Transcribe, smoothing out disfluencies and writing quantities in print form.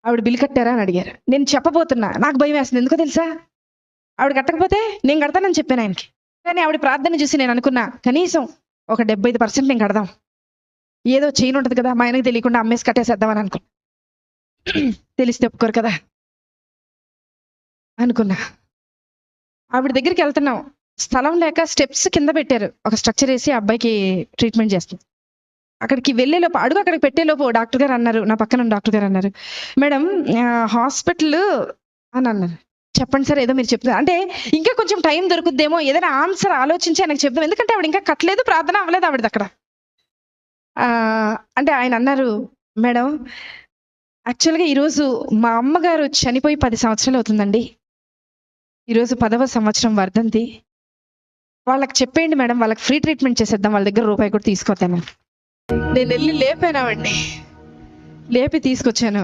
ఆవిడ బిల్ కట్టారా అని అడిగారు. నేను చెప్పబోతున్నా, నాకు భయం వేస్తుంది. ఎందుకో తెలుసా? ఆవిడ కట్టకపోతే నేను కడతానని చెప్పాను ఆయనకి. కానీ ఆవిడ ప్రార్థన చూసి నేను అనుకున్నా, కనీసం ఒక 75% నేను కడదాం. ఏదో చైన్ ఉంటుంది కదా, మా ఆయనకి తెలియకుండా అమ్మేసి కట్టేసేద్దామని అనుకున్నా. తెలిస్తే ఒప్పుకోరు కదా అనుకున్నా. ఆవిడ దగ్గరికి వెళ్తున్నాం, స్థలం లేక స్టెప్స్ కింద పెట్టారు. ఒక స్ట్రక్చర్ వేసి అబ్బాయికి ట్రీట్మెంట్ చేస్తుంది. అక్కడికి వెళ్ళేలోపు, అడుగు అక్కడికి పెట్టేలోపు డాక్టర్ గారు అన్నారు, నా పక్కన డాక్టర్ గారు అన్నారు, మేడం హాస్పిటల్ అని అన్నారు. చెప్పండి సార్, ఏదో మీరు చెప్తున్నారు అంటే ఇంకా కొంచెం టైం దొరుకుద్దేమో, ఏదైనా ఆన్సర్ ఆలోచించి ఆయనకు చెప్దాం. ఎందుకంటే ఆవిడ ఇంకా కట్టలేదు, ప్రార్థన అవ్వలేదు ఆవిడది అక్కడ. అంటే ఆయన అన్నారు, మేడం యాక్చువల్గా ఈరోజు మా అమ్మగారు చనిపోయి 10 సంవత్సరాలు అవుతుందండి. ఈరోజు 10వ సంవత్సరం వర్ధంతి. వాళ్ళకి చెప్పేయండి మేడం, వాళ్ళకి ఫ్రీ ట్రీట్మెంట్ చేసేద్దాం, వాళ్ళ దగ్గర రూపాయి కూడా తీసుకోతాను. నేను వెళ్ళి లేపానామండి, లేపి తీసుకొచ్చాను.